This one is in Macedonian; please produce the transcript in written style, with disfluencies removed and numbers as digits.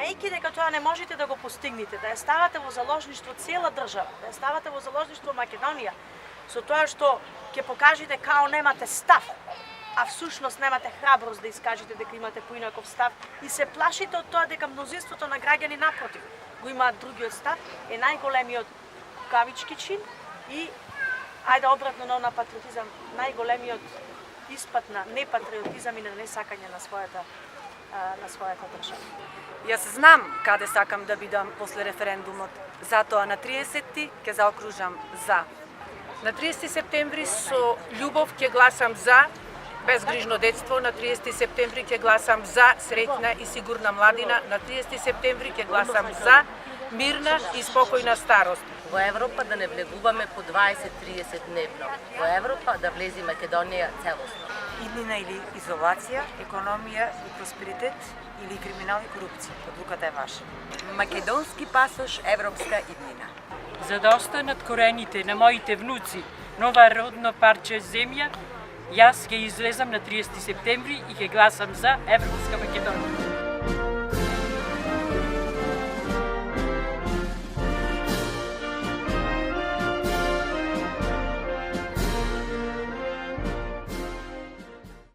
знаејќи дека тоа не можете да го постигнете, да ја ставате во заложништво цела држава, да ја ставате во заложништво Македонија, со тоа што ќе покажете као немате став, а всушност немате храброст да искажете дека имате поинаков став и се плашите од тоа дека мнозинството на граѓани напротив го имаат другиот став, е најголемиот кавички чин и ајде обратно на патриотизам, најголемиот испат на непатриотизам и на несакање на својата држава. Јас знам каде сакам да бидам после референдумот, затоа на 30-ти ќе заокружам за. На 30 септември со љубов ќе гласам за безгрижно детство, на 30 септември ќе гласам за среќна и сигурна младина, на 30 септември ќе гласам за мирна и спокојна старост. Во Европа да не влегуваме по 20-30 дневно. Во Европа да влези Македонија целосно. Иднина или изолација, економија и просперитет или криминал и корупција. Одлуката е ваша. Македонски пасош, европска иднина. За да останат корените на моите внуци, нова родно парче земја, јас ќе излезам на 30 септември и ќе гласам за Европска Македонија.